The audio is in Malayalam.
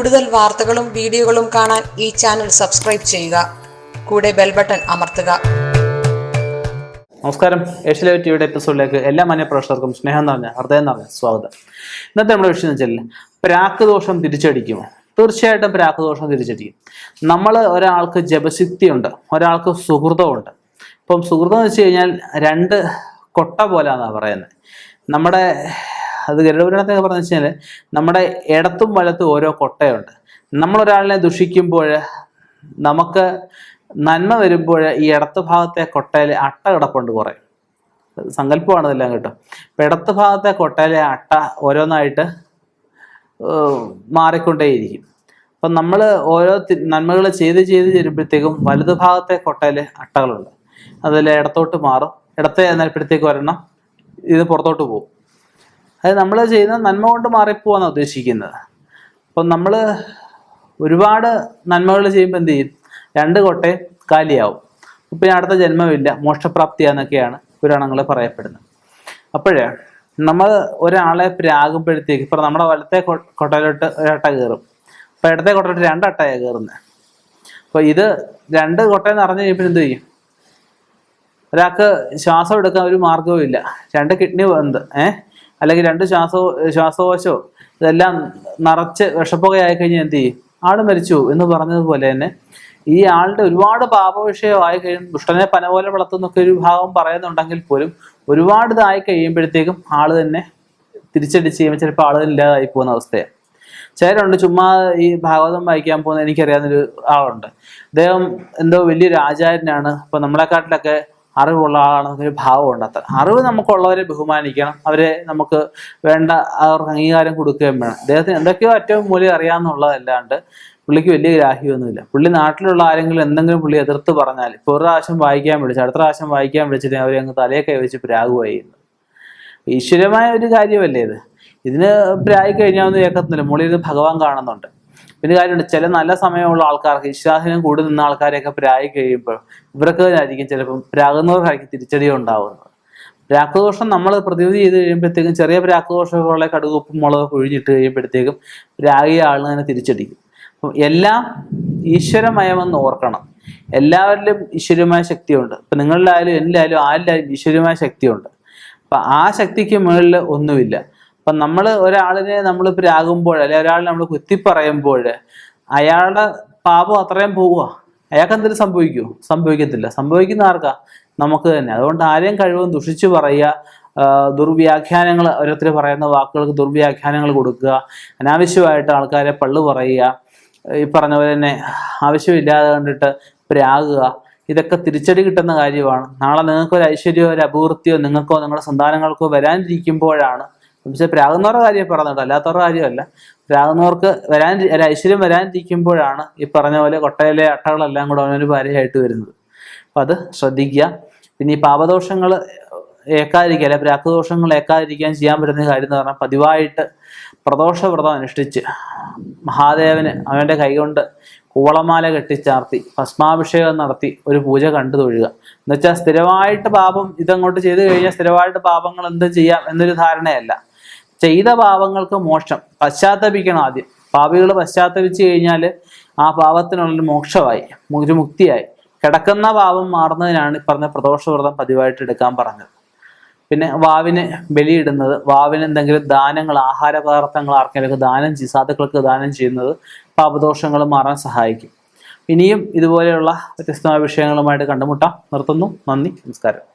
കൂടുതൽ വാർത്തകളും വീഡിയോകളും കാണാൻ ഈ ചാനൽ സബ്സ്ക്രൈബ് ചെയ്യുക. കൂടെ ബെൽ ബട്ടൺ അമർത്തുക. നമസ്കാരം. ഏഷ്യലൈവ് ടിവിയുടെ എപ്പിസോഡിലേക്ക് എല്ലാ മാന്യപ്രേക്ഷകർക്കും സ്നേഹം നിറഞ്ഞ ഹൃദയം നിറഞ്ഞ സ്വാഗതം. ഇന്നത്തെ നമ്മുടെ വിഷയം എന്ന് വെച്ചാൽ പ്രാക്ക് ദോഷം തിരിച്ചടിക്കുമോ? തീർച്ചയായിട്ടും പ്രാക്ക് ദോഷം തിരിച്ചടിക്കും. നമ്മൾ ഒരാൾക്ക് ജപശക്തിയുണ്ട്, ഒരാൾക്ക് സുഹൃതമുണ്ട്. ഇപ്പം സുഹൃതം എന്ന് വെച്ച് കഴിഞ്ഞാൽ രണ്ട് കൊട്ട പോലാന്നാണ് പറയുന്നത്. നമ്മുടെ അത് ഗരുഡപുരാണത്തൊക്കെ പറഞ്ഞു വെച്ചാൽ നമ്മുടെ ഇടത്തും വലത്തും ഓരോ കൊട്ടയുണ്ട്. നമ്മളൊരാളിനെ ദുഷിക്കുമ്പോൾ നമുക്ക് നന്മ വരുമ്പോൾ ഈ ഇടത്ത് ഭാഗത്തെ കൊട്ടയിലെ അട്ട കിടപ്പുണ്ട് കുറേ. സങ്കല്പമാണ് ഇതെല്ലാം കേട്ടോ. ഇപ്പം ഇടത്ത് ഭാഗത്തെ കൊട്ടയിലെ അട്ട ഓരോന്നായിട്ട് മാറിക്കൊണ്ടേയിരിക്കും. അപ്പം നമ്മൾ ഓരോ നന്മകൾ ചെയ്ത് ചെല്ലുമ്പോഴത്തേക്കും വലതു ഭാഗത്തെ കൊട്ടയിൽ അട്ടകളുണ്ട്. അതിൽ ഇടത്തോട്ട് മാറും. ഇടത്തെ എന്നപ്പോഴത്തേക്ക് ഒരെണ്ണം ഇത് പുറത്തോട്ട് പോകും. അത് നമ്മൾ ചെയ്യുന്ന നന്മ കൊണ്ട് മാറിപ്പോവാന്നാണ് ഉദ്ദേശിക്കുന്നത്. അപ്പം നമ്മൾ ഒരുപാട് നന്മകൾ ചെയ്യുമ്പോൾ എന്ത് ചെയ്യും? രണ്ട് കൊട്ടയും കാലിയാവും. ഇപ്പം അടുത്ത ജന്മമില്ല, മോക്ഷപ്രാപ്തിയാന്നൊക്കെയാണ് പുരാണങ്ങൾ പറയപ്പെടുന്നത്. അപ്പോഴേ നമ്മൾ ഒരാളെ പ്രാകുമ്പോഴത്തേക്ക് ഇപ്പം നമ്മുടെ വലത്തെ കൊട്ടയിലോട്ട് ഒരട്ട കയറും. അപ്പം ഇടത്തെ കൊട്ടയിലോട്ട് രണ്ടട്ടയാണ് കയറുന്നത്. അപ്പോൾ ഇത് രണ്ട് കൊട്ടയിൽ നിറഞ്ഞു കഴിയുമ്പോൾ എന്ത് ചെയ്യും? ഒരാൾക്ക് ശ്വാസം എടുക്കാൻ ഒരു മാർഗവും ഇല്ല. രണ്ട് കിഡ്നി ബന്ദ് അല്ലെങ്കിൽ രണ്ട് ശ്വാസകോശമോ ഇതെല്ലാം നിറച്ച് വിഷപ്പുകയായി കഴിഞ്ഞാൽ എന്ത് ചെയ്യും? ആള് മരിച്ചു എന്ന് പറഞ്ഞതുപോലെ തന്നെ ഈ ആളുടെ ഒരുപാട് പാപവിഷയമായി കഴിയും. ദുഷ്ടനെ പന പോലെ വളർത്തുന്നൊക്കെ ഒരു ഭാഗം പറയുന്നുണ്ടെങ്കിൽ പോലും ഒരുപാട് ഇതായി കഴിയുമ്പോഴത്തേക്കും ആള് തന്നെ തിരിച്ചടിച്ച് ചെയ്യുമ്പോൾ ചിലപ്പോൾ ആള് ഇല്ലാതായി പോകുന്ന അവസ്ഥയാണ്. ചിലരുണ്ട് ചുമ്മാ ഈ ഭാഗവതം വായിക്കാൻ പോകുന്ന എനിക്കറിയാവുന്നൊരു ആളുണ്ട്. അദ്ദേഹം എന്തോ വലിയൊരു ആചാര്യനാണ്. ഇപ്പൊ നമ്മളെക്കാട്ടിലൊക്കെ അറിവുള്ള ആളാണെന്നൊരു ഭാവമുണ്ട്. അത്ര അറിവ് നമുക്കുള്ളവരെ ബഹുമാനിക്കണം, അവരെ നമുക്ക് വേണ്ട അവർക്ക് അംഗീകാരം കൊടുക്കുകയും വേണം. അദ്ദേഹത്തിന് എന്തൊക്കെയോ ഏറ്റവും മൂല്യം അറിയാമെന്നുള്ളതല്ലാണ്ട് പുള്ളിക്ക് വലിയ ഗ്രാഹ്യമൊന്നുമില്ല. പുള്ളി നാട്ടിലുള്ള ആരെങ്കിലും എന്തെങ്കിലും പുള്ളി എതിർത്ത് പറഞ്ഞാൽ ഇപ്പോൾ ഒരു പ്രാവശ്യം വായിക്കാൻ വിളിച്ചു, അടുത്ത പ്രാവശ്യം വായിക്കാൻ വിളിച്ചിട്ട് അവരെ അങ്ങ് തലയെ കൈവച്ച് പ്രാഗുകയായി ചെയ്യുന്നത്. ഈശ്വരമായ ഒരു കാര്യമല്ലേ ഇത്? ഇതിന് പ്രായി കഴിഞ്ഞാൽ ഒന്നും കേൾക്കത്തില്ല. മുകളിൽ ഇത് ഭഗവാൻ കാണുന്നുണ്ട്. പിന്നെ കാര്യമുണ്ട്, ചില നല്ല സമയമുള്ള ആൾക്കാർക്ക് വിശ്വാസം കൂടി നിന്ന ആൾക്കാരെയൊക്കെ പ്രായി കഴിയുമ്പോൾ ഇവർക്ക് ആയിരിക്കും ചിലപ്പം പ്രാകുന്നവർക്കായിരിക്കും തിരിച്ചടി ഉണ്ടാവുന്നത്. പ്രാക്കുദോഷം നമ്മൾ പ്രതിവിധി ചെയ്ത് കഴിയുമ്പോഴത്തേക്കും ചെറിയ പ്രാക്കുദോഷങ്ങളെ കടുകുപ്പും മുളക് ഒഴിഞ്ഞിട്ട് കഴിയുമ്പോഴത്തേക്കും പ്രാഗിയ ആളിന് തന്നെ തിരിച്ചടിക്കും. അപ്പം എല്ലാം ഈശ്വരമയമെന്ന് ഓർക്കണം. എല്ലാവരിലും ഈശ്വരമായ ശക്തിയുണ്ട്. ഇപ്പം നിങ്ങളിലായാലും എന്നിലായാലും ആരിലായാലും ഈശ്വരമായ ശക്തിയുണ്ട്. അപ്പം ആ ശക്തിക്ക് മുകളിൽ ഒന്നുമില്ല. അപ്പം നമ്മൾ ഒരാളിനെ നമ്മൾ പ്രാകുമ്പോൾ അല്ലെങ്കിൽ ഒരാളെ നമ്മൾ കുത്തിപ്പറയുമ്പോൾ അയാളുടെ പാപം അത്രയും പോവുക. അയാൾക്ക് എന്തെങ്കിലും സംഭവിക്കുമോ? സംഭവിക്കത്തില്ല. സംഭവിക്കുന്ന ആർക്കാ? നമുക്ക് തന്നെ. അതുകൊണ്ട് ആരെയും കഴിവും ദുഷിച്ചു പറയുക, ദുർവ്യാഖ്യാനങ്ങൾ, ഓരോരുത്തർ പറയുന്ന വാക്കുകൾക്ക് ദുർവ്യാഖ്യാനങ്ങൾ കൊടുക്കുക, അനാവശ്യമായിട്ട് ആൾക്കാരെ പള്ളു പറയുക, ഈ പറഞ്ഞ പോലെ തന്നെ ആവശ്യമില്ലാതെ കണ്ടിട്ട് പ്രാകുക, ഇതൊക്കെ തിരിച്ചടി കിട്ടുന്ന കാര്യമാണ്. നാളെ നിങ്ങൾക്കൊരു ഐശ്വര്യമോ ഒരു അഭിവൃദ്ധിയോ നിങ്ങൾക്കോ നിങ്ങളുടെ സന്താനങ്ങൾക്കോ വരാനിരിക്കുമ്പോഴാണ്. പക്ഷെ പ്രാകുന്നവരുടെ കാര്യം പറഞ്ഞിട്ട് അല്ലാത്തവരുടെ കാര്യമല്ല. പ്രാകുന്നവർക്ക് ഒരു ഐശ്വര്യം വരാനിരിക്കുമ്പോഴാണ് ഈ പറഞ്ഞ പോലെ കൊട്ടയിലെ അട്ടകളെല്ലാം കൂടെ അവനൊരു ഭാര്യയായിട്ട് വരുന്നത്. അപ്പം അത് ശ്രദ്ധിക്കുക. പിന്നെ ഈ പാപദോഷങ്ങൾ ഏക്കാതിരിക്കുക, അല്ലെ പ്രാക്കുദോഷങ്ങൾ ഏക്കാതിരിക്കാൻ ചെയ്യാൻ പറ്റുന്ന കാര്യം എന്ന് പറഞ്ഞാൽ പതിവായിട്ട് പ്രദോഷവ്രതം അനുഷ്ഠിച്ച് മഹാദേവന് അവൻ്റെ കൈകൊണ്ട് കൂവളമാല കെട്ടിച്ചാർത്തി ഭസ്മാഭിഷേകം നടത്തി ഒരു പൂജ കണ്ടു തൊഴുക. എന്നുവെച്ചാൽ സ്ഥിരമായിട്ട് പാപം ഇതങ്ങോട്ട് ചെയ്തു കഴിഞ്ഞാൽ സ്ഥിരമായിട്ട് പാപങ്ങൾ എന്ത് ചെയ്യാം എന്നൊരു ധാരണയല്ല. ചെയ്ത പാപങ്ങൾക്ക് മോക്ഷം. പശ്ചാത്തപിക്കണം ആദ്യം. പാപികൾ പശ്ചാത്തപിച്ച് കഴിഞ്ഞാൽ ആ പാപത്തിനുള്ളൊരു മോക്ഷമായി, ഒരു മുക്തിയായി. കിടക്കുന്ന പാപം മാറുന്നതിനാണ് ഈ പറഞ്ഞ പ്രദോഷവ്രതം പതിവായിട്ട് എടുക്കാൻ പറഞ്ഞത്. പിന്നെ വാവിന് ബലിയിടുന്നത്, വാവിന് എന്തെങ്കിലും ദാനങ്ങൾ, ആഹാര പദാർത്ഥങ്ങൾ ആർക്കെങ്കിലും ദാനം സാധുക്കൾക്ക് ദാനം ചെയ്യുന്നത് പാപദോഷങ്ങൾ മാറാൻ സഹായിക്കും. ഇനിയും ഇതുപോലെയുള്ള വ്യത്യസ്തമായ വിഷയങ്ങളുമായിട്ട് കണ്ടുമുട്ടാം. നിർത്തുന്നു. നന്ദി, നമസ്കാരം.